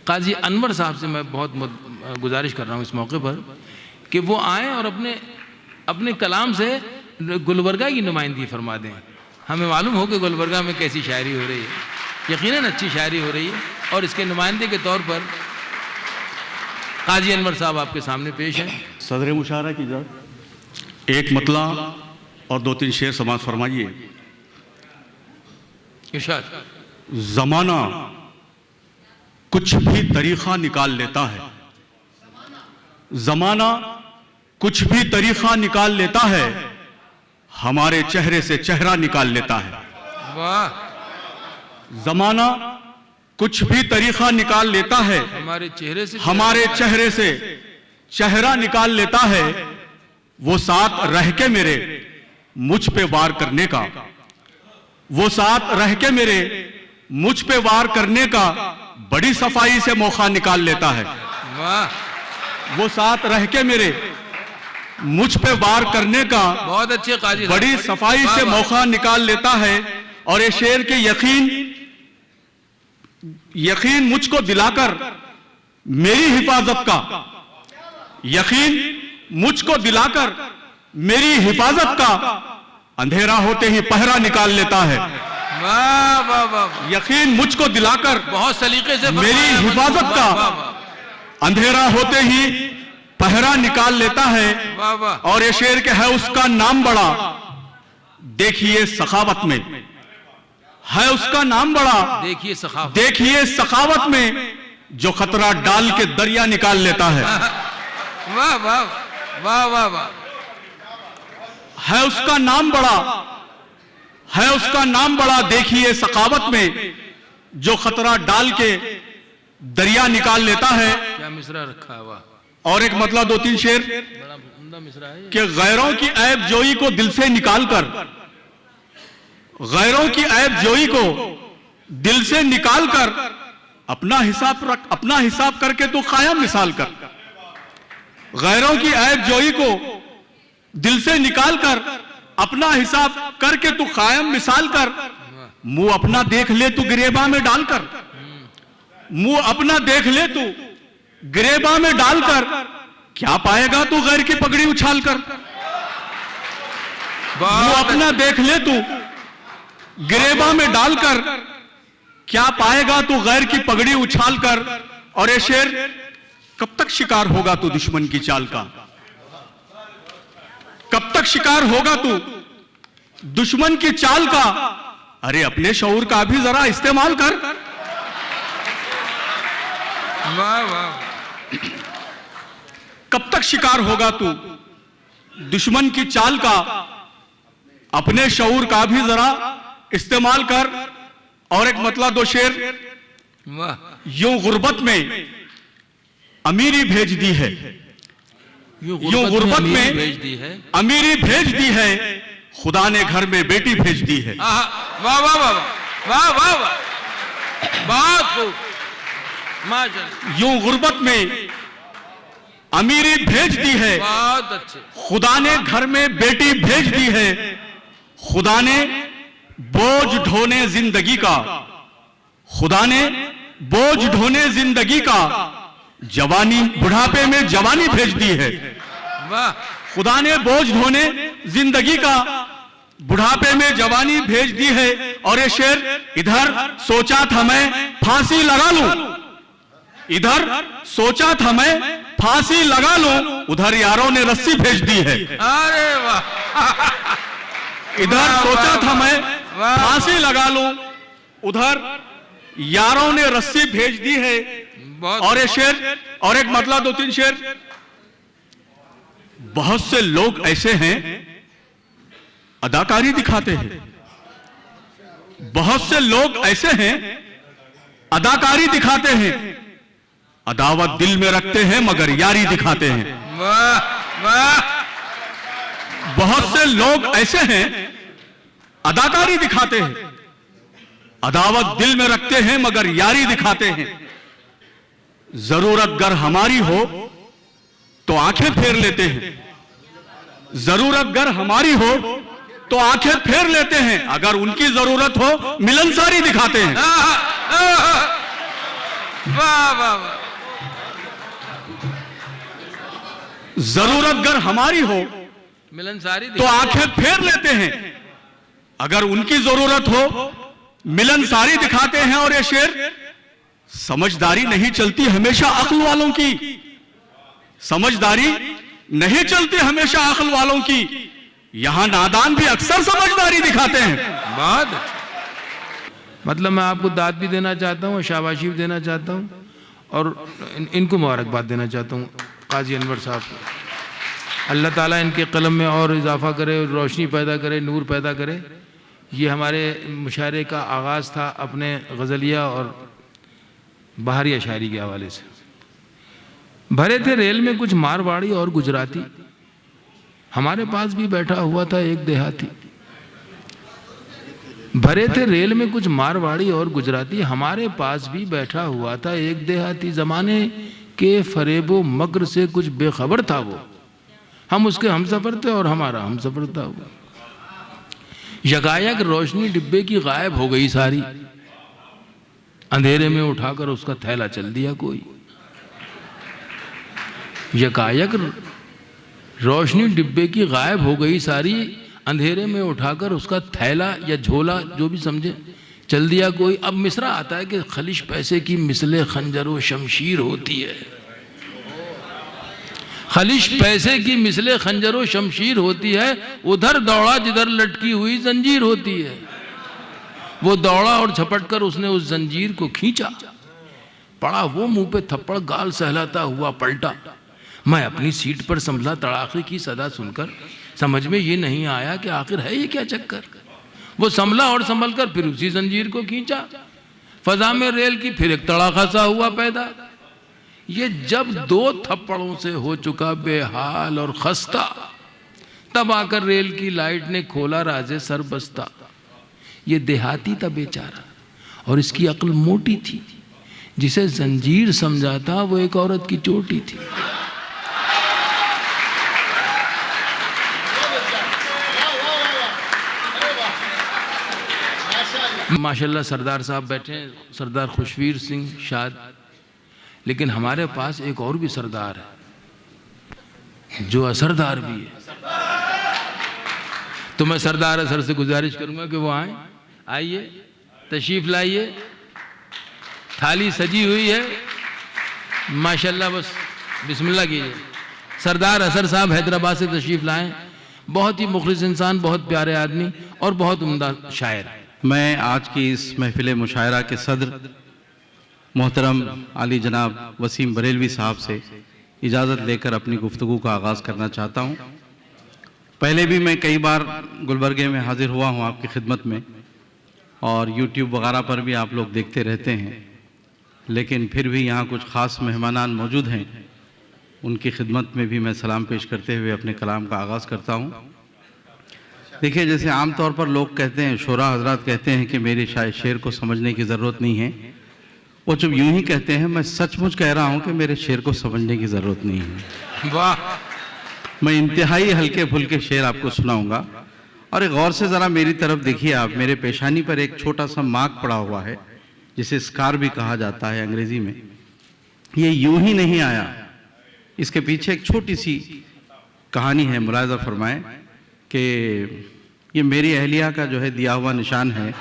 काजी अनवर साहब से मैं बहुत गुजारिश कर रहा हूँ इस मौके पर कि वो आएँ और अपने कलाम से गुलबर्गा की नुमाइंदगी फरमा दें। हमें मालूम हो कि गुलबर्गा में कैसी शायरी हो रही है, यकीनन अच्छी शायरी हो रही है, और इसके नुमाइंदे के तौर पर काजी अनवर साहब आपके सामने पेश हैं। सदर मुशारा की इजाज़त, एक मतला और 2-3 शेर समाज फरमाइए। इरशाद। ज़माना कुछ भी तरीक़ा निकाल लेता है, ज़माना कुछ भी तरीक़ा निकाल लेता है, हमारे चेहरे से चेहरा निकाल लेता है। वाह। ज़माना कुछ भी तरीक़ा निकाल लेता है, हमारे चेहरे से चेहरा निकाल लेता है। वो साथ रह के मेरे मुझ पे वार करने का, वो साथ रह के मेरे मुझ पे वार करने का बड़ी सफाई से मौका निकाल लेता है। वाह। वो साथ रह के मेरे मुझ पे वार करने का बहुत अच्छे काजी बड़ी सफाई से मौका निकाल लेता है। और ये शेर के यकीन मुझको दिलाकर मेरी हिफाजत का, यकीन मुझको दिलाकर मेरी हिफाजत का अंधेरा होते ही पहरा निकाल लेता है। वाह वाह वाह। यकीन मुझको दिलाकर बहुत सलीके से मेरी हिफाजत का अंधेरा होते ही पहरा निकाल लेता है। वाह वाह। और ये शेर के है उसका नाम बड़ा, देखिए सखावत में, है उसका नाम बड़ा, देखिए सखावत में, जो खतरा डाल के दरिया निकाल लेता है। वाह वाह वाह वाह वाह। है उसका नाम बड़ा, है उसका नाम बड़ा, देखिए सखावत में, जो खतरा डाल के दरिया निकाल लेता है। क्या मिसरा रखा है। वाह। और एक मतलब 2-3 शेर बड़ा उम्दा मिसरा है कि गैरों की ऐब जोई को दिल से निकालकर, गैरों की ऐब जोई को दिल से निकालकर अपना हिसाब करके तो कायम मिसाल कर। गैरों की ऐब जोई को दिल से निकालकर अपना हिसाब करके तू कायम मिसाल कर। मुंह अपना देख ले तू गिरेबा में डालकर, मुंह अपना देख ले तू गिरेबा में डालकर, क्या पाएगा तू गैर की पगड़ी उछाल कर। मुंह अपना देख ले तू गिरेबा में डालकर, क्या पाएगा तू गैर की पगड़ी उछाल कर। और ये शेर, कब तक शिकार होगा तू दुश्मन की चाल का, कब तक शिकार होगा तू दुश्मन की चाल का। अरे अपने शऊर का भी जरा इस्तेमाल कर। वाह वाह। कब तक शिकार होगा तू दुश्मन की चाल का, अपने शऊर का भी जरा इस्तेमाल कर। और एक मतलब 2 शेर। वाह। यूं गुर्बत में अमीरी भेज दी है, यूं गुर्बत में अमीरी भेज दी है, खुदा ने घर में बेटी भेज दी है। वाह वाह वाह वाह वाह वाह। बहुत खूब। माशाअल्लाह। यूं गुर्बत में अमीरी भेज दी है, बहुत अच्छे। खुदा ने घर में बेटी भेज दी है। खुदा ने बोझ ढोने जिंदगी का, खुदा ने बोझ ढोने जिंदगी का, जवानी बुढ़ापे में जवानी भेज दी है। वाह। खुदा ने बोझ ढोने जिंदगी का, बुढ़ापे में जवानी भेज दी है। और ये शेर, इधर सोचा था मैं फांसी लगा लूं, इधर सोचा था मैं फांसी लगा लूं, उधर यारों ने रस्सी भेज दी है। अरे वाह। इधर सोचा था मैं फांसी लगा लूं, उधर यारों ने रस्सी भेज दी है। और ये शेर, और एक मतलब 2-3 शेर। बहुत से लोग ऐसे हैं अदाकारी दिखाते हैं, बहुत से लोग ऐसे हैं अदाकारी दिखाते हैं, अदावत दिल में रखते हैं मगर यारी दिखाते हैं। वाह वाह। बहुत से लोग ऐसे हैं अदाकारी दिखाते हैं, अदावत दिल में रखते हैं मगर यारी दिखाते हैं। जरूरत गर हमारी हो तो आंखें फेर लेते हैं, जरूरत गर हमारी हो तो आंखें फेर लेते हैं, अगर उनकी जरूरत हो मिलनसारी दिखाते हैं। वाह वाह वाह। जरूरत अगर हमारी हो मिलनसारी तो आंखें फेर लेते हैं, अगर उनकी जरूरत हो मिलनसारी दिखाते हैं। और ये शेर, समझदारी नहीं चलती हमेशा अक्ल वालों की, समझदारी नहीं चलती हमेशा अक्ल वालों की, यहां नादान भी अक्सर समझदारी दिखाते हैं। बहुत मतलब मैं आपको दाद भी देना चाहता हूँ, शाबाशी भी देना चाहता हूँ, और इनको मुबारकबाद देना चाहता हूँ काजी अनवर साहब को। अल्लाह ताला इनके कलम में और इजाफा करे, रोशनी पैदा करे, नूर पैदा करे। ये हमारे मुशायरे का आगाज़ था अपने गज़लिया और बाहरी शायरी के हवाले से। भरे थे रेल में कुछ मारवाड़ी और गुजराती, हमारे पास भी बैठा हुआ था एक देहाती। भरे थे रेल में कुछ मारवाड़ी और गुजराती, हमारे पास भी बैठा हुआ था एक देहाती। ज़माने के फरेबो मकर से कुछ बेखबर था वो, हम उसके हमसफर थे और हमारा हमसफर था वो। यकायक रोशनी डिब्बे की गायब हो गई सारी, अंधेरे में उठाकर उसका थैला चल दिया कोई। यकायक रोशनी डिब्बे की गायब हो गई सारी, अंधेरे में उठाकर उसका थैला या झोला जो भी समझे चल दिया कोई। अब मिसरा आता है कि खलिश पैसे की मिसले खंजर व शमशीर होती है, खलिश पैसे की मिसले खंजर व शमशीर होती है। उधर दौड़ा जिधर लटकी हुई जंजीर होती है। वो दौड़ा और झपट कर उसने उस जंजीर को खींचा, पड़ा वो मुंह पे थप्पड़, गाल सहलाता हुआ पलटा। मैं अपनी सीट पर संभला, तड़ाके की सदा सुनकर समझ में ये नहीं आया कि आखिर है ये क्या चक्कर। वो संभला और संभल कर फिर उसी जंजीर को खींचा। फजा में रेल की फिर एक तड़ाका सा हुआ पैदा। ये जब 2 थप्पड़ों से हो चुका बेहाल और खस्ता, तब आकर रेल की लाइट ने खोला राजे सर बस्ता। ये देहाती था बेचारा और इसकी अक्ल मोटी थी, जिसे जंजीर समझा था वो एक औरत की चोटी थी। माशाल्लाह सरदार साहब बैठे हैं, सरदार खुशवीर सिंह शाद। लेकिन हमारे पास एक और भी सरदार है जो असरदार भी है। तो मैं सरदार असर से गुजारिश करूंगा कि वो आए, आइए तशरीफ लाइए। थाली सजी हुई है माशाल्लाह, बस बिस्मिल्लाह कीजिए। सरदार असर साहब हैदराबाद से तशरीफ लाएं। बहुत ही मुखलिस इंसान, बहुत प्यारे आदमी और बहुत उम्दा शायर। मैं आज की इस महफिल मुशायरा के सदर मोहतरम आली जनाब वसीम बरेलवी साहब से इजाज़त लेकर अपनी गुफ्तगू का आगाज़ करना चाहता हूँ। पहले भी मैं कई बार गुलबर्गे में हाजिर हुआ हूँ आपकी खिदमत में, और यूट्यूब वगैरह पर भी आप लोग देखते रहते हैं। लेकिन फिर भी यहाँ कुछ ख़ास मेहमानान मौजूद हैं, उनकी खिदमत में भी मैं सलाम पेश करते हुए अपने कलाम का आगाज़ करता हूँ। देखिए, जैसे आम तौर पर लोग कहते हैं, शोरा हजरात कहते हैं कि मेरे शेर को समझने की ज़रूरत नहीं है। वो जब यूं ही कहते हैं, मैं सचमुच कह रहा हूं कि मेरे शेर को समझने की ज़रूरत नहीं है। वाह। मैं इंतहाई हल्के फुल्के शेर आपको सुनाऊंगा। और एक गौर से ज़रा मेरी तरफ देखिए आप। मेरे पेशानी पर एक छोटा सा मार्क पड़ा हुआ है, जिसे स्कार भी कहा जाता है अंग्रेज़ी में। ये यूं ही नहीं आया, इसके पीछे एक छोटी सी कहानी है। मुलाहिज़ा फरमाएं कि ये मेरी अहलिया का जो है दिया हुआ निशान है।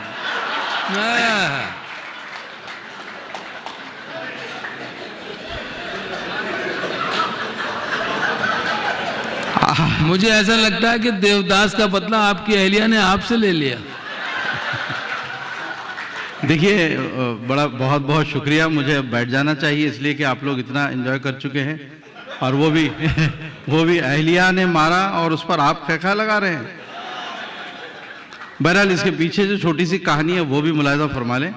मुझे ऐसा लगता है कि देवदास का बदला आपकी अहलिया ने आपसे ले लिया। देखिए, बहुत बहुत शुक्रिया। मुझे अब बैठ जाना चाहिए, इसलिए कि आप लोग इतना एंजॉय कर चुके हैं, और वो भी अहलिया ने मारा और उस पर आप खैखा लगा रहे हैं। बहरहाल, इसके पीछे जो छोटी सी कहानी है वो भी मुलाहिज़ा फरमा लें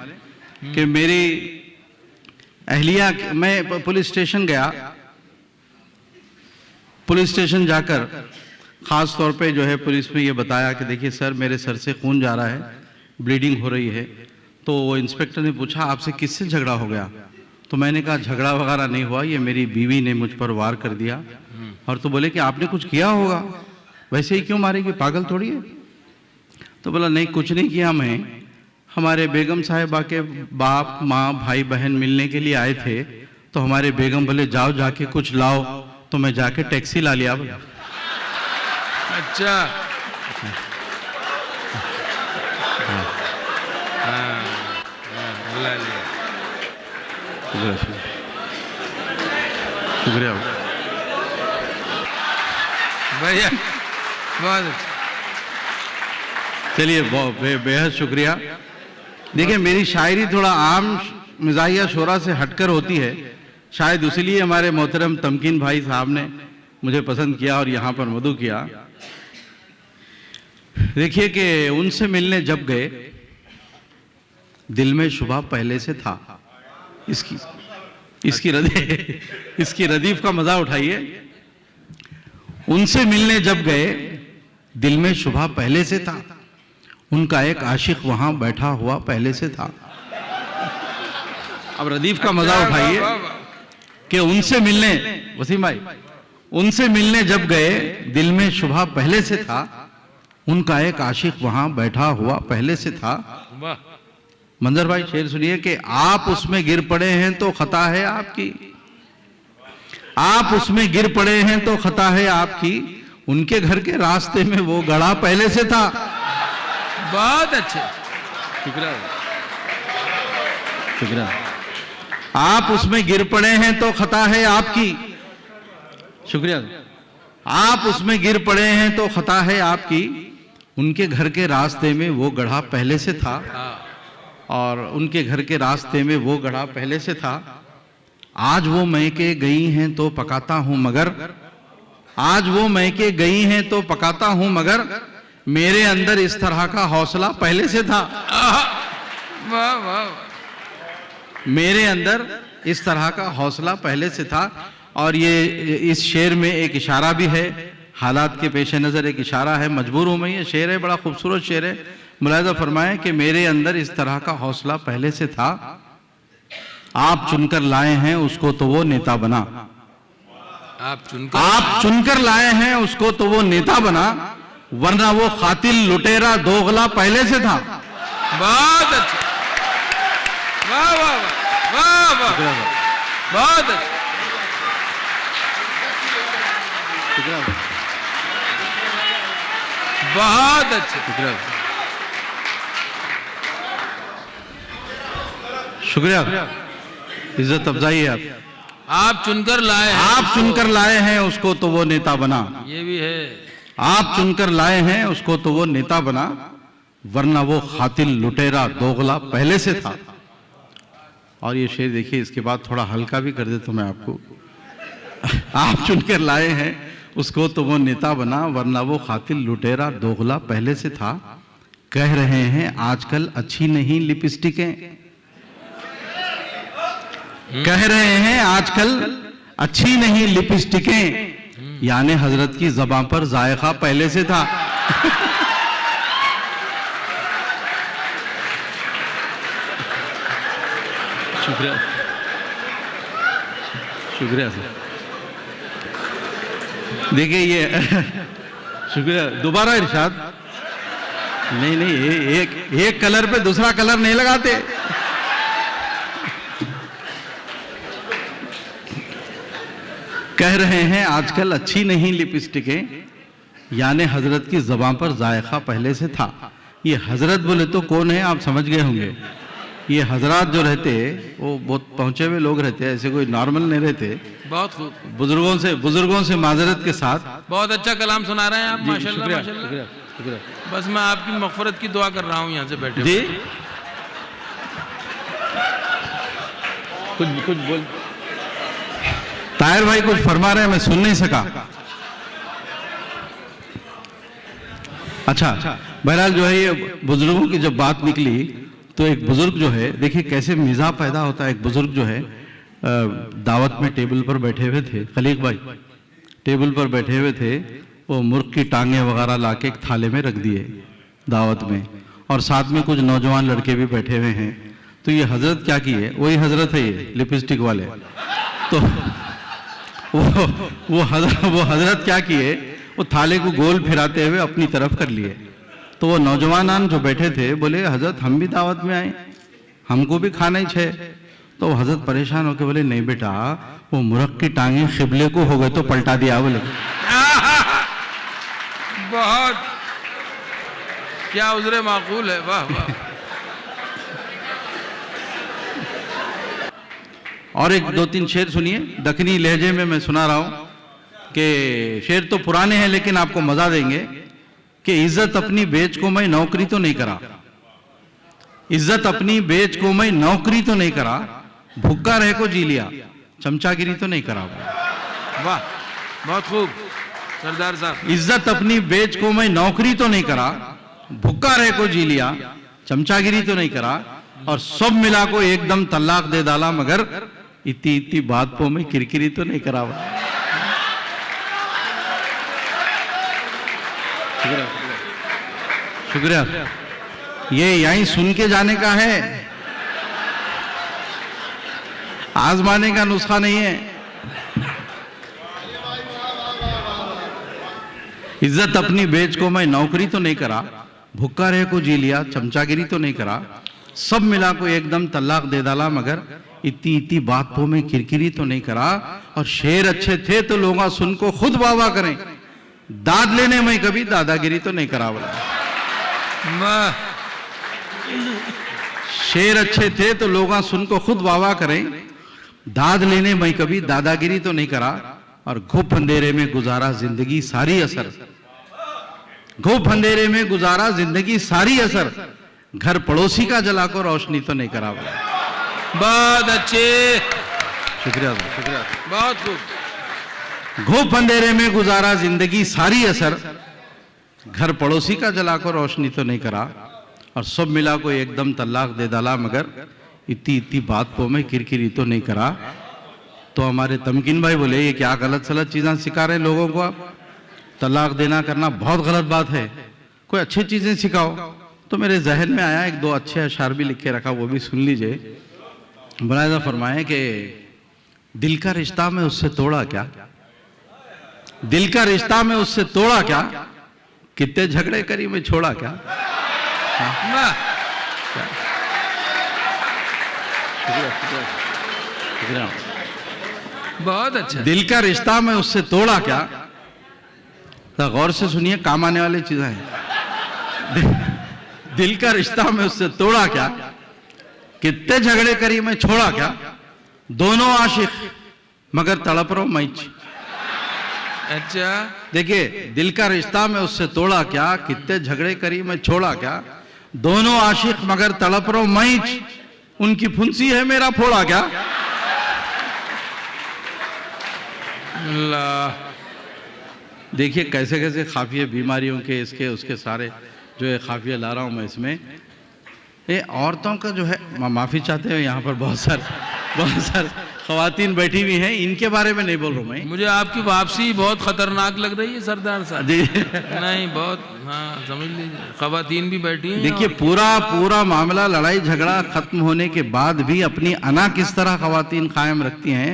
कि मेरी अहलिया, मैं पुलिस स्टेशन गया। पुलिस स्टेशन जाकर ख़ास तौर पे जो है पुलिस में ये बताया कि देखिए सर, मेरे सर से खून जा रहा है, ब्लीडिंग हो रही है। तो वो इंस्पेक्टर ने पूछा, आपसे किससे झगड़ा हो गया? तो मैंने कहा, झगड़ा वगैरह नहीं हुआ, ये मेरी बीवी ने मुझ पर वार कर दिया। और तो बोले कि आपने कुछ किया होगा, वैसे ही क्यों मारेगी, पागल थोड़ी है। तो बोला, नहीं कुछ नहीं किया मैं, हमारे बेगम साहिबा के बाप माँ भाई बहन मिलने के लिए आए थे, तो हमारे बेगम बोले जाओ जाके कुछ लाओ, तो मैं जाके टैक्सी ला लिया। बोला अच्छा, हाँ, बुला लिया। शुक्रिया भैया, बहुत अच्छा। चलिए बेहद शुक्रिया। देखिए मेरी शायरी थोड़ा आम मिजाहिया शोरा से हटकर होती है, शायद इसीलिए हमारे मोहतरम तमकीन भाई साहब ने मुझे पसंद किया और यहाँ पर मदू किया। देखिए कि उनसे मिलने जब गए, दिल में शुबा पहले से था। इसकी रदीफ का मजा उठाइए। उनसे मिलने जब गए, दिल में शुबा पहले से था, उनका एक आशिक वहां बैठा हुआ पहले से था। अब रदीफ का मजा उठाइए कि उनसे मिलने, वसीम भाई, उनसे मिलने जब गए, दिल में शुबा पहले से था, उनका एक आशिक वहां बैठा हुआ पहले से था। मंजर भाई शेर सुनिए कि आप उसमें गिर पड़े हैं तो खता है आपकी, आप उसमें गिर पड़े हैं तो खता है आपकी, उनके घर के रास्ते में वो गड़ा पहले से था। बहुत अच्छे, शुक्रिया शुक्रिया। आप उसमें गिर पड़े हैं तो खता है आपकी, शुक्रिया। आप उसमें गिर पड़े हैं तो खता है आपकी, उनके घर के रास्ते में वो गढ़ा पहले से था, और उनके घर के रास्ते में वो गढ़ा पहले से था। आज वो मैके गई हैं तो पकाता हूं मगर, आज वो मैके गई हैं तो पकाता हूं मगर, मेरे अंदर इस तरह का हौसला पहले से था। वाह वाह, मेरे अंदर इस तरह का हौसला पहले से था। और ये इस शेर में एक इशारा भी है, हालात के पेश नज़र एक इशारा है। मजबूर हूं मैं, ये शेर है, बड़ा खूबसूरत शेर है। मुलाहिजा फरमाएं कि मेरे अंदर इस तरह का हौसला पहले से था, आप चुनकर लाए हैं उसको तो वो नेता बना। आप चुनकर लाए हैं उसको तो वो नेता बना, वरना वो कातिल लुटेरा दोगला पहले से था। बहुत अच्छा, वाह वाह वाह वाह, बहुत अच्छा, बहुत अच्छा, शुक्रिया, इज्जत अफजाई है आप चुनकर लाए हैं, आप चुनकर लाए हैं उसको तो वो नेता बना। ये भी है, आप चुनकर लाए हैं उसको तो वो नेता बना, वरना वो कातिल लुटेरा दोगला पहले से था। और ये शेर देखिए, इसके बाद थोड़ा हल्का भी कर देता हूं मैं आपको। आप चुनकर लाए हैं उसको तो वो नेता बना, वरना वो कातिल लुटेरा दोगला पहले से था। कह रहे हैं आजकल अच्छी नहीं लिपस्टिकें, कह रहे हैं आजकल अच्छी नहीं लिपस्टिकें, यानी हजरत की ज़बान पर जायका पहले से था। शुक्रिया शुक्रिया सर। देखिए ये शुक्रिया, दोबारा इरशाद। नहीं नहीं, एक कलर पे दूसरा कलर नहीं लगाते। कह रहे हैं आजकल अच्छी नहीं लिपस्टिकें, यानी हजरत की ज़बान पर जायका पहले से था। ये हजरत बोले तो कौन है आप समझ गए होंगे। ये हजरात जो रहते वो बहुत पहुंचे हुए लोग रहते हैं, ऐसे कोई नॉर्मल नहीं रहते। बहुत खूब, बुजुर्गों से माजरत के साथ बहुत अच्छा कलाम सुना रहे हैं आप, माशाल्लाह शुक्रिया, माशाल्लाह। शुक्रिया, शुक्रिया। बस मैं आपकी मग़फ़िरत की दुआ कर रहा हूँ यहाँ से बैठे जी हुए। कुछ बोल, ताहिर भाई कुछ फरमा रहे हैं, मैं सुन नहीं सका। अच्छा, बहरहाल जो है ये बुजुर्गों की जब बात निकली तो एक बुजुर्ग जो है, देखिए कैसे मिजाज पैदा होता है। एक बुजुर्ग जो है दावत में टेबल पर बैठे हुए थे, खलीक भाई टेबल पर बैठे हुए थे, वो मुर्ग की टांगे वगैरह लाके एक थाले में रख दिए दावत में, और साथ में कुछ नौजवान लड़के भी बैठे हुए हैं। तो ये हजरत क्या किए, वही हजरत है ये लिपस्टिक वाले, तो वो हजरत क्या किए, वो थाले को गोल फिराते हुए अपनी तरफ कर लिए। तो वो नौजवान जो बैठे थे बोले हजरत हम भी दावत में आए, हमको भी खाना ही है। तो हजरत परेशान होकर बोले नहीं बेटा, वो मुरख की टांगे खिबले को हो गए तो पलटा दिया। बोले बहुत क्या उजरे माकूल है, वाह वाह। और एक दो तीन शेर सुनिए, दखनी लहजे में मैं सुना रहा हूं कि शेर तो पुराने हैं लेकिन आपको मजा देंगे कि इज्जत अपनी बेच को मैं नौकरी तो नहीं करा, इज्जत अपनी बेच को मैं नौकरी तो नहीं करा, भूखा रह को जी लिया, चमचागिरी तो नहीं करा। वाह बहुत खूब सरदार साहब। इज्जत अपनी बेच को मैं नौकरी तो नहीं करा, भूखा रह को जी लिया, चमचागिरी तो नहीं करा, और सब मिला को एकदम तलाक दे डाला, मगर इतनी इतनी बात को मैं किरकिरी तो नहीं करा। शुक्रिया। ये यहीं सुन के जाने का है, आजमाने का नुस्खा नहीं है। इज्जत अपनी बेच को मैं नौकरी तो नहीं करा, भुक्का रह को जी लिया, चमचागिरी तो नहीं करा, सब मिला को एकदम तलाक दे डाला, मगर इतनी इतनी बात को मैं किरकिरी तो नहीं करा। और शेर अच्छे थे तो लोग सुन को खुद वाह करें, दाद लेने में कभी दादागिरी तो नहीं करा। बोला शेर अच्छे थे तो लोग सुन को खुद वाह करें, दाद लेने में कभी दादागिरी तो नहीं करा। और घुप अंधेरे में गुजारा जिंदगी सारी असर, घुप अंधेरे में गुजारा जिंदगी सारी असर, घर पड़ोसी का जला को रोशनी तो नहीं करा। बहुत अच्छे, शुक्रिया शुक्रिया, बहुत खूब। घुप अंधेरे में गुजारा जिंदगी सारी असर, घर पड़ोसी का जला को रोशनी तो नहीं करा, और सब मिला को एकदम तलाक दे डाला, मगर इतनी इतनी बात को मैं किरकिरी तो नहीं करा। तो हमारे तमकीन भाई बोले ये क्या गलत सलत चीज़ें सिखा रहे हैं लोगों को आप, तलाक देना करना बहुत गलत बात है, कोई अच्छी चीज़ें सिखाओ। तो मेरे जहन में आया, एक दो अच्छे अशार भी लिख के रखा, वो भी सुन लीजिए। मुलाहिजा फरमाए कि दिल का रिश्ता में उससे तोड़ा क्या, दिल का रिश्ता में उससे तोड़ा क्या, कितने झगड़े करी मैं छोड़ा क्या। बहुत अच्छा। दिल का रिश्ता में उससे तोड़ा क्या, तो गौर से सुनिए, काम आने वाली चीजें हैं। दिल का रिश्ता में उससे तोड़ा क्या, कितने झगड़े करी मैं छोड़ा क्या, दोनों आशिक मगर तड़प रहो मैच। अच्छा देखिए, दिल का रिश्ता में उससे तोड़ा क्या, कितने झगड़े करी मैं छोड़ा क्या, दोनों आशिक मगर तड़प रहो मैच, उनकी फुंसी है मेरा फोड़ा क्या। देखिए कैसे कैसे खाफिए बारियों के इसके उसके सारे जो है खाफिया ला रहा हूं मैं इसमें। ये औरतों का जो है, माफ़ी चाहते हैं, यहाँ पर बहुत सारे ख़वातीन बैठी हुई हैं, इनके बारे में नहीं बोल रहा हूँ मैं। मुझे आपकी वापसी बहुत खतरनाक लग रही है सरदार साहब जी नहीं, बहुत, हाँ समझ लीजिए, ख़वातीन भी बैठी हैं। देखिए पूरा मामला लड़ाई झगड़ा खत्म होने के बाद भी अपनी अना किस तरह ख़वातीन कायम रखती हैं।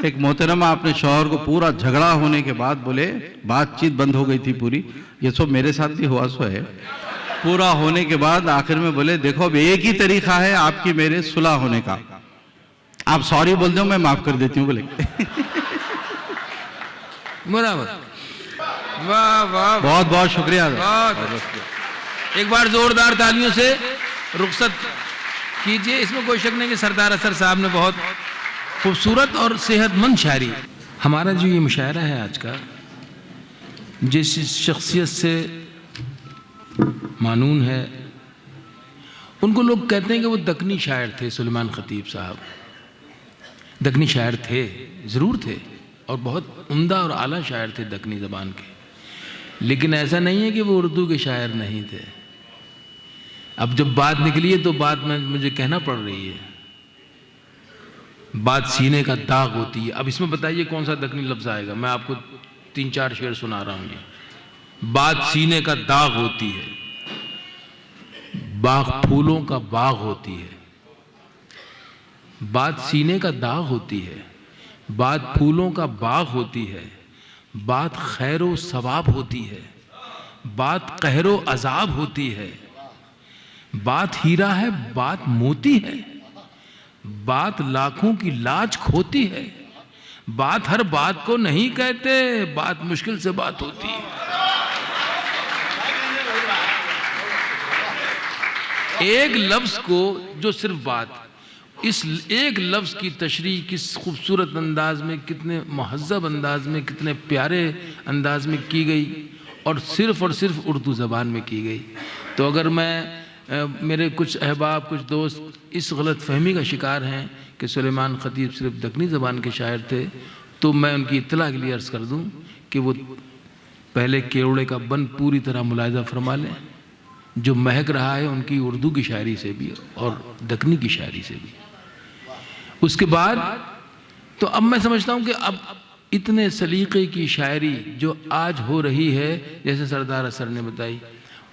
एक मोहतरमा अपने शौहर को पूरा झगड़ा होने के बाद बोले, बातचीत बंद हो गई थी पूरी, ये सब मेरे साथ भी हुआ सो है, पूरा होने के बाद आखिर में बोले देखो अब एक ही तरीका है आपकी मेरे सुलह होने का, आप सॉरी बोल दो मैं माफ कर देती हूँ। बोले बराबर, वाह वाह, बहुत बहुत शुक्रिया। एक बार जोरदार तालियों से रुखसत कीजिए। इसमें कोई शक नहीं कि सरदार असर साहब ने बहुत खूबसूरत और सेहतमंद शायरी। हमारा जो ये मुशायरा है आज का, जिस शख्सियत से मानून है, उनको लोग कहते हैं कि वो दक्कनी शायर थे। सुलेमान खतीब साहब दक्कनी शायर थे, ज़रूर थे, और बहुत उम्दा और आला शायर थे दक्कनी ज़बान के। लेकिन ऐसा नहीं है कि वो उर्दू के शायर नहीं थे। अब जब बात निकली है तो बात में मुझे कहना पड़ रही है, बात सीने का दाग होती है। अब इसमें बताइए कौन सा दक्कनी लफ्ज़ आएगा। मैं आपको 3-4 शेर सुना रहा हूँ। ये बात सीने का दाग होती है, बाग फूलों का बाग होती है, बात सीने का दाग होती है, बात फूलों का बाग होती है, बात खैर व सवाब होती है, बात कहरो अजाब होती है, बात हीरा है, बात मोती है, बात लाखों की लाज खोती है, बात हर बात को नहीं कहते, बात मुश्किल से बात होती है। एक लफ्ज को जो सिर्फ बात, इस एक लफ्ज की तशरीह किस खूबसूरत अंदाज में, कितने महज़्ज़ब अंदाज में, कितने प्यारे अंदाज में की गई, और सिर्फ उर्दू ज़बान में की गई। तो अगर मेरे कुछ अहबाब, कुछ दोस्त इस गलत फहमी का शिकार हैं कि सुलेमान ख़तीब सिर्फ दक्कनी ज़बान के शायर थे, तो मैं उनकी इत्तला के लिए अर्ज़ कर दूं कि वो पहले केवड़े का बन पूरी तरह मुलाहिज़ा फरमा लें, जो महक रहा है उनकी उर्दू की शायरी से भी और दक्कनी की शायरी से भी। उसके बाद तो अब मैं समझता हूँ कि अब इतने सलीक़े की शायरी जो आज हो रही है, जैसे सरदार असर ने बताई,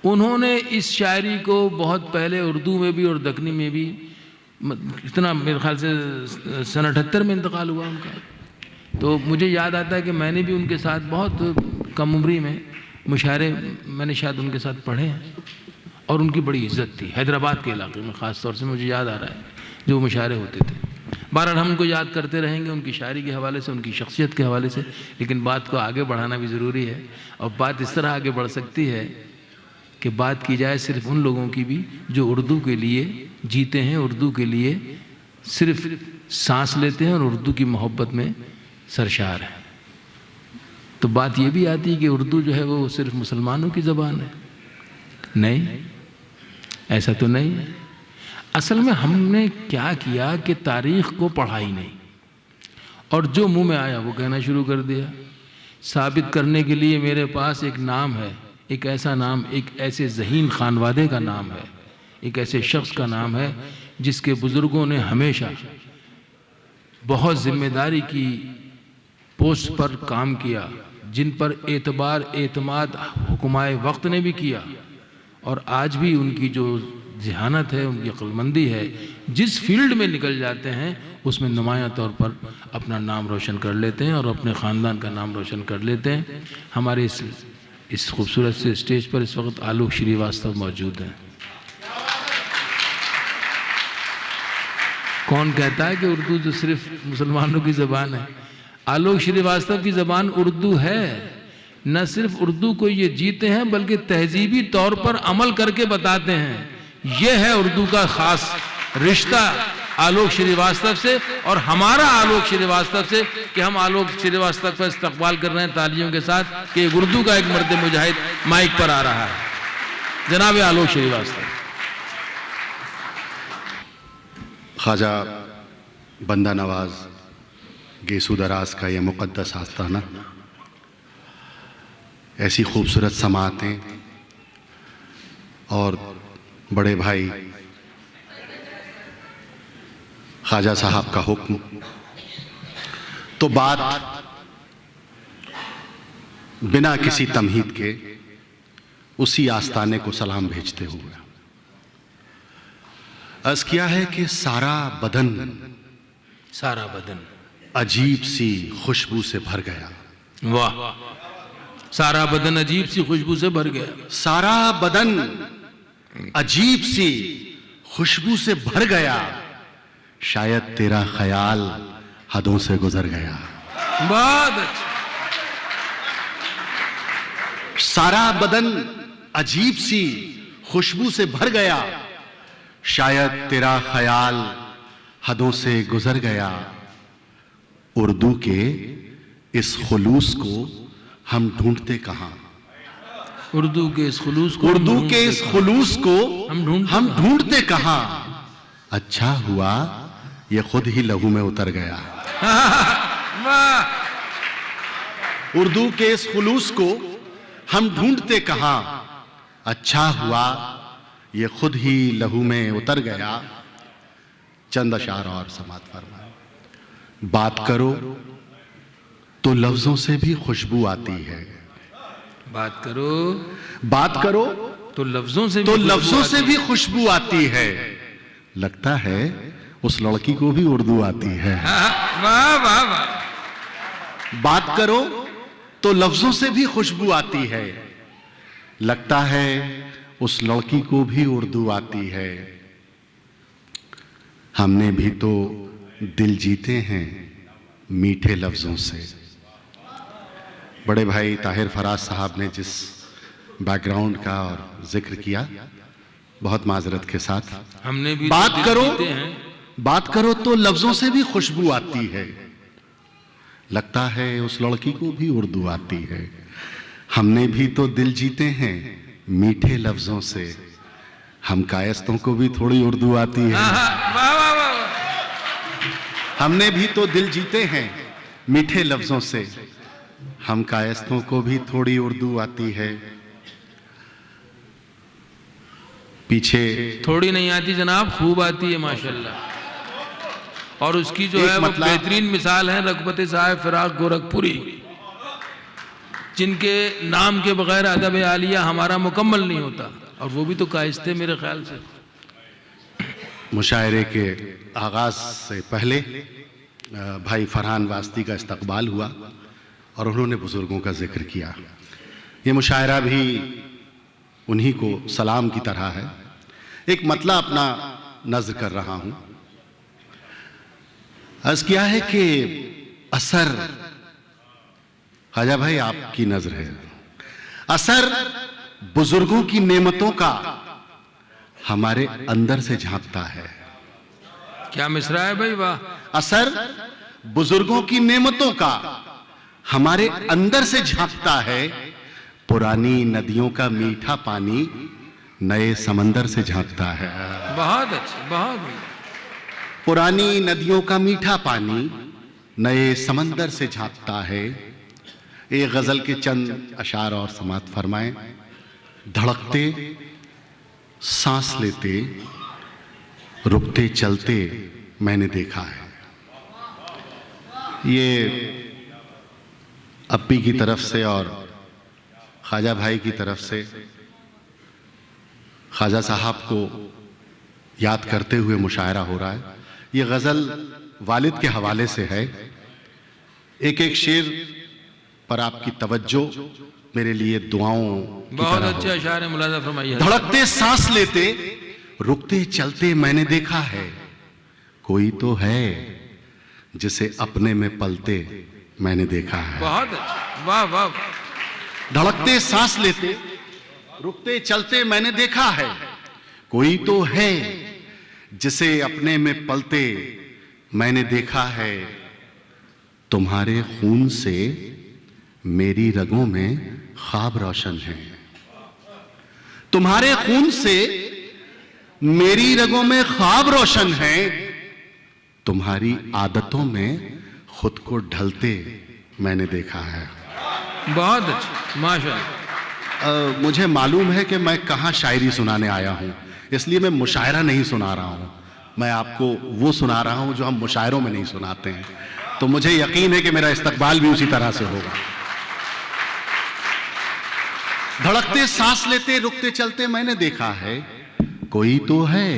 उन्होंने इस शायरी को बहुत पहले उर्दू में भी और दक्कनी में भी, इतना मेरे ख्याल से सन 78 में इंतकाल हुआ उनका। तो मुझे याद आता है कि मैंने भी उनके साथ बहुत कम उम्री में मुशायरे मैंने शायद उनके साथ पढ़े हैं, और उनकी बड़ी इज़्ज़त थी हैदराबाद के इलाके में, ख़ास तौर से मुझे याद आ रहा है जो मुशायरे होते थे। बहरहाल हम उनको याद करते रहेंगे उनकी शायरी के हवाले से, उनकी शख्सियत के हवाले से, लेकिन बात को आगे बढ़ाना भी ज़रूरी है। और बात इस तरह आगे बढ़ सकती है कि बात की जाए सिर्फ उन लोगों की भी जो उर्दू के लिए जीते हैं, उर्दू के लिए सिर्फ सांस लेते हैं और उर्दू की मोहब्बत में सरशार हैं। तो बात ये भी आती है कि उर्दू जो है वो सिर्फ मुसलमानों की ज़बान है। नहीं, ऐसा तो नहीं है। असल में हमने क्या किया कि तारीख़ को पढ़ा ही नहीं, और जो मुंह में आया वो कहना शुरू कर दिया। साबित करने के लिए मेरे पास एक नाम है, एक ऐसा नाम, एक ऐसे ज़हीन खानवादे का नाम है, एक ऐसे शख्स का नाम है जिसके बुज़ुर्गों ने हमेशा बहुत ज़िम्मेदारी की पोस्ट पर काम किया, जिन पर एतमाद हुक्माए वक्त ने भी किया, और आज भी उनकी जो ज़हानत है, उनकी अक्लमंदी है, जिस फील्ड में निकल जाते हैं उसमें नुमायाँ तौर पर अपना नाम रोशन कर लेते हैं और अपने ख़ानदान का नाम रोशन कर लेते हैं। हमारे इस खूबसूरत से स्टेज पर इस वक्त आलोक श्रीवास्तव मौजूद हैं। कौन कहता है कि उर्दू जो सिर्फ मुसलमानों की ज़बान है? आलोक श्रीवास्तव की ज़बान उर्दू है। न सिर्फ उर्दू को ये जीते हैं बल्कि तहजीबी तौर पर अमल करके बताते हैं। ये है उर्दू का ख़ास रिश्ता आलोक श्रीवास्तव से और हमारा आलोक श्रीवास्तव से, कि हम आलोक श्रीवास्तव का इस्तकबाल कर रहे हैं तालियों के साथ कि उर्दू का एक मर्द मुजाहिद माइक पर आ रहा है। जनाब आलोक श्रीवास्तव। ख्वाजा बंदा नवाज गेसू दराज का ये मुक़द्दस आस्ताना, ऐसी खूबसूरत समाअतें और बड़े भाई ख्वाजा साहब का हुक्म, तो बात बिना किसी तमहीद के उसी आस्ताने को सलाम भेजते हुए अर्ज़ किया है कि सारा बदन अजीब सी खुशबू से भर गया। वाह, सारा बदन अजीब सी खुशबू से भर गया। सारा बदन अजीब सी खुशबू से भर गया, शायद तेरा ख्याल हदों से गुजर गया। बहुत अच्छा। सारा बदन अजीब सी खुशबू से भर गया, शायद तेरा ख्याल हदों से गुजर गया। उर्दू के इस खुलूस को हम ढूंढते कहाँ? उर्दू के इस खुलूस को हम ढूंढते कहाँ? अच्छा हुआ ये खुद ही लहू में उतर गया। उर्दू के इस खुलूस को हम ढूंढते कहाँ? अच्छा हुआ ये खुद ही लहू में उतर गया। चंद अशार और समात फरमाए। बात करो तो लफ्जों से भी खुशबू आती है। बात करो तो लफ्जों से भी खुशबू आती है। लगता है उस लड़की को भी उर्दू आती है। वाह वाह वाह। बात करो तो लफ्जों से भी खुशबू आती है। लगता है उस लड़की को भी उर्दू आती है। हमने भी तो दिल जीते हैं मीठे लफ्जों से। बड़े भाई ताहिर फराज साहब ने जिस बैकग्राउंड का और जिक्र किया, बहुत माजरत के साथ, हमने भी बात तो करो जीते हैं। बात करो तो लफ्जों से भी खुशबू आती है। लगता है उस लड़की को भी उर्दू आती है। हमने भी तो दिल जीते हैं मीठे लफ्जों से। हम कायस्तों को भी थोड़ी उर्दू आती है। वाह वाह वाह। हमने भी तो दिल जीते हैं मीठे लफ्जों से। हम कायस्तों को भी थोड़ी उर्दू आती है। पीछे थोड़ी नहीं आती जनाब, खूब आती है माशाल्लाह। और उसकी जो एक है वो मतलब- बेहतरीन मिसाल है रघुपति साहब फिराक गोरखपुरी, जिनके नाम के बगैर अदब आलिया हमारा मुकम्मल नहीं होता, और वो भी तो कायस्ते मेरे ख्याल से। मुशायरे के आगाज से पहले भाई फरहान वास्ती का इस्तकबाल हुआ और उन्होंने बुजुर्गों का जिक्र किया। ये मुशायरा भी उन्हीं को सलाम की तरह है। एक मतला अपना नज़्र कर रहा हूं। अर्ज किया है कि असर, ख्वाजा भाई आपकी नजर है, असर बुजुर्गों की नेमतों का हमारे अंदर से झांकता है। क्या मिसरा है भाई, वाह। असर बुजुर्गों की नेमतों का हमारे अंदर से झांकता है। पुरानी नदियों का मीठा पानी नए समंदर से झांकता है। बहुत अच्छा, बहुत बढ़िया। पुरानी नदियों का मीठा पानी नए समंदर से झांकता है। एक गजल के चंद अशार और समात फरमाएं। धड़कते सांस लेते रुकते चलते मैंने देखा है। ये अप्पी की तरफ से और ख्वाजा भाई की तरफ से ख्वाजा साहब को याद करते हुए मुशायरा हो रहा है। ये गज़ल वालिद के हवाले से है। एक एक शेर पर आपकी तवज्जो मेरे लिए दुआओं की बहुत तरह हो। अच्छे अशार है, मुलाजा फरमाइए। धड़कते सांस लेते रुकते चलते मैंने देखा है। कोई तो है जिसे अपने में पलते मैंने देखा है। बहुत अच्छा, वाह वाह। धड़कते सांस लेते रुकते चलते मैंने देखा है। कोई तो है जिसे अपने में पलते मैंने देखा है। तुम्हारे खून से मेरी रगों में ख्वाब रोशन है। तुम्हारे खून से मेरी रगों में ख्वाब रोशन है। तुम्हारी आदतों में खुद को ढलते मैंने देखा है। बहुत अच्छा, माशाल्लाह। मुझे मालूम है कि मैं कहाँ शायरी सुनाने आया हूँ, इसलिए मैं मुशायरा नहीं सुना रहा हूँ। मैं आपको वो सुना रहा हूँ जो हम मुशायरों में नहीं सुनाते हैं। तो मुझे यकीन है कि मेरा इस्तकबाल भी उसी तरह से होगा। धड़कते सांस लेते रुकते चलते मैंने देखा है। कोई तो है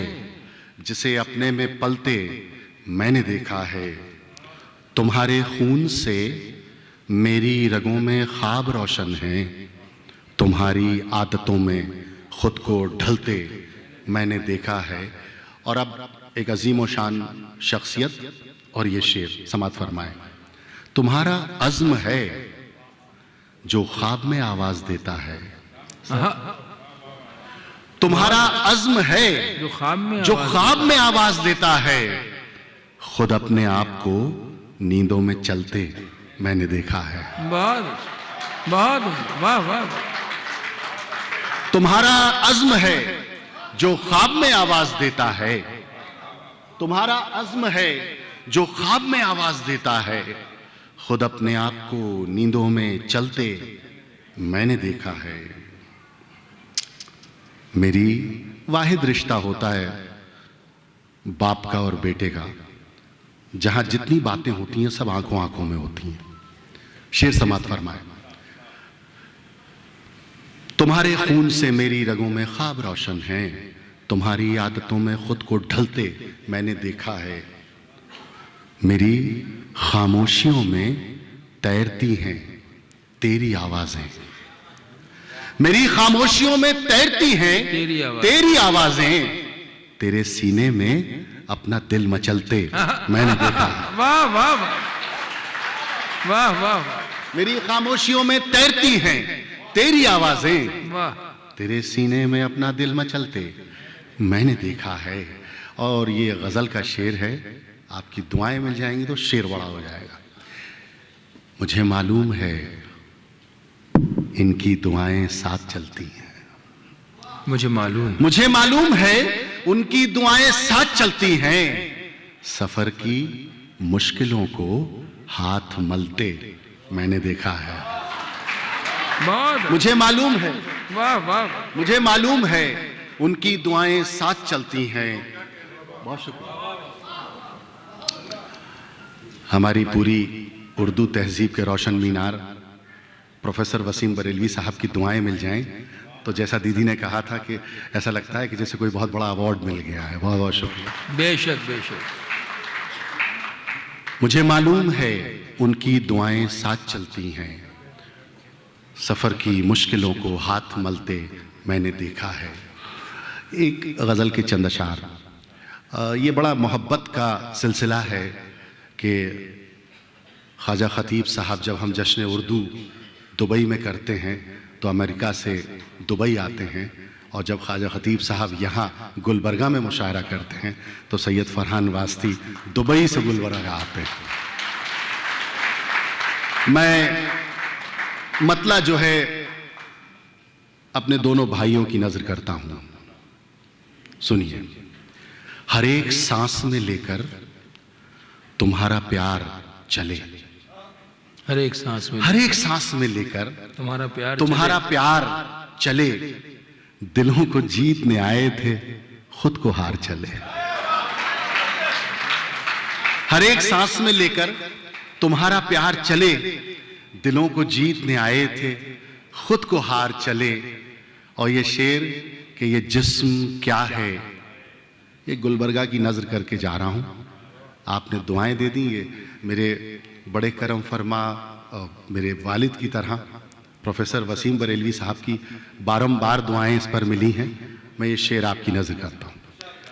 जिसे अपने में पलते मैंने देखा है। तुम्हारे खून से मेरी रगों में ख्वाब रोशन है। तुम्हारी आदतों में खुद को ढलते मैंने देखा है। और अब एक अजीम व शान शख्सियत और ये शेर समात फरमाए। तुम्हारा अज़्म है जो ख्वाब में आवाज देता है। तुम्हारा अज़्म है जो ख्वाब में जो आवाज- ख्वाब में आवाज देता है। खुद अपने आप को नींदों में चलते मैंने देखा है। बहुत अच्छा, बहुत बढ़िया, वाह वाह। तुम्हारा अज़्म है जो ख्वाब में आवाज देता है। तुम्हारा अज़्म है जो ख्वाब में आवाज देता है। खुद अपने आप को नींदों में चलते मैंने देखा है। मेरी वाहिद रिश्ता होता है बाप का और बेटे का, जहां जितनी बातें होती हैं सब आंखों आंखों में होती हैं। शेर समात फरमाए। तुम्हारे खून से मेरी रगों में ख्वाब रोशन है। तुम्हारी आदतों में खुद को ढलते मैंने देखा है। मेरी खामोशियों में तैरती हैं तेरी आवाजें। मेरी खामोशियों में तैरती हैं तेरी आवाजें, तेरे सीने में अपना दिल मचलते मैंने देखा। वाह वाह वाह वाह वाह वाह, मेरी खामोशियों में तैरती हैं तेरी आवाजें, वाह। तेरे सीने में अपना दिल मचलते मैंने देखा है। और ये गजल का शेर है, आपकी दुआएं मिल जाएंगी तो शेर बड़ा हो जाएगा। मुझे मालूम है इनकी दुआएं साथ चलती हैं, मुझे मालूम है उनकी दुआएं साथ चलती हैं, सफर की मुश्किलों को हाथ मलते मैंने देखा है। बहुत मुझे मालूम है, वाह वाह वाह। मुझे मालूम है उनकी दुआएं साथ चलती हैं। बहुत शुक्रिया। हमारी पूरी उर्दू तहजीब के रोशन मीनार प्रोफेसर वसीम बरेलवी साहब की दुआएं मिल जाएं तो जैसा दीदी ने कहा था कि ऐसा लगता है कि जैसे कोई बहुत बड़ा अवार्ड मिल गया है। बहुत बहुत शुक्रिया। बेशक बेशक। मुझे मालूम है उनकी दुआएं साथ चलती हैं, सफ़र की मुश्किलों को हाथ मलते मैंने देखा है। एक गज़ल के चंद अशार। ये बड़ा मोहब्बत का सिलसिला है कि ख्वाजा ख़तीब साहब जब हम जश्न उर्दू दुबई में करते हैं तो अमेरिका से दुबई आते हैं, और जब ख्वाजा ख़तीब साहब यहाँ गुलबर्गा में मुशायरा करते हैं तो सैयद फरहान वास्ती दुबई से गुलबर्गा आते हैं। मैं मतला जो है अपने दोनों भाइयों की नज़र करता हूँ। सुनिए। हर एक सांस में लेकर तुम्हारा प्यार चले, हर एक सांस में, हर एक सांस में लेकर तुम्हारा प्यार चले, दिलों को जीतने आए थे खुद को हार चले। हर एक सांस में लेकर तुम्हारा प्यार चले, दिलों को जीतने आए थे खुद को हार चले। और ये शेर कि ये जिस्म क्या है, ये गुलबर्गा की नजर करके जा रहा हूं। आपने दुआएं दे दी। ये मेरे बड़े करम फरमा मेरे वालिद की तरह प्रोफेसर वसीम बरेलवी साहब की बारंबार दुआएं इस पर मिली हैं। मैं ये शेर आपकी नजर करता हूं।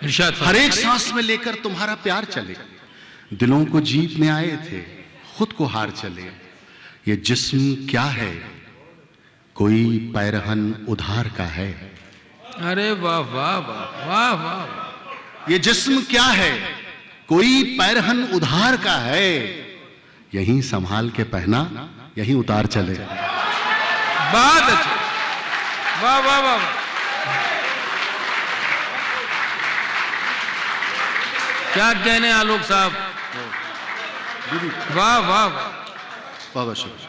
इरशाद। हर एक सांस में लेकर तुम्हारा प्यार चले, दिलों को जीतने आए थे खुद को हार चले। ये जिस्म क्या है, कोई पैरहन उधार का है। अरे वाह वाह वाह वाह वाह। ये जिस्म क्या है, कोई पैरहन उधार का है, यहीं संभाल के पहना यहीं उतार चले। बहुत अच्छा। वाह वाह वाह। क्या कहने आलोक साहब। वाह वाह वाह। बहुत शुक्रिया।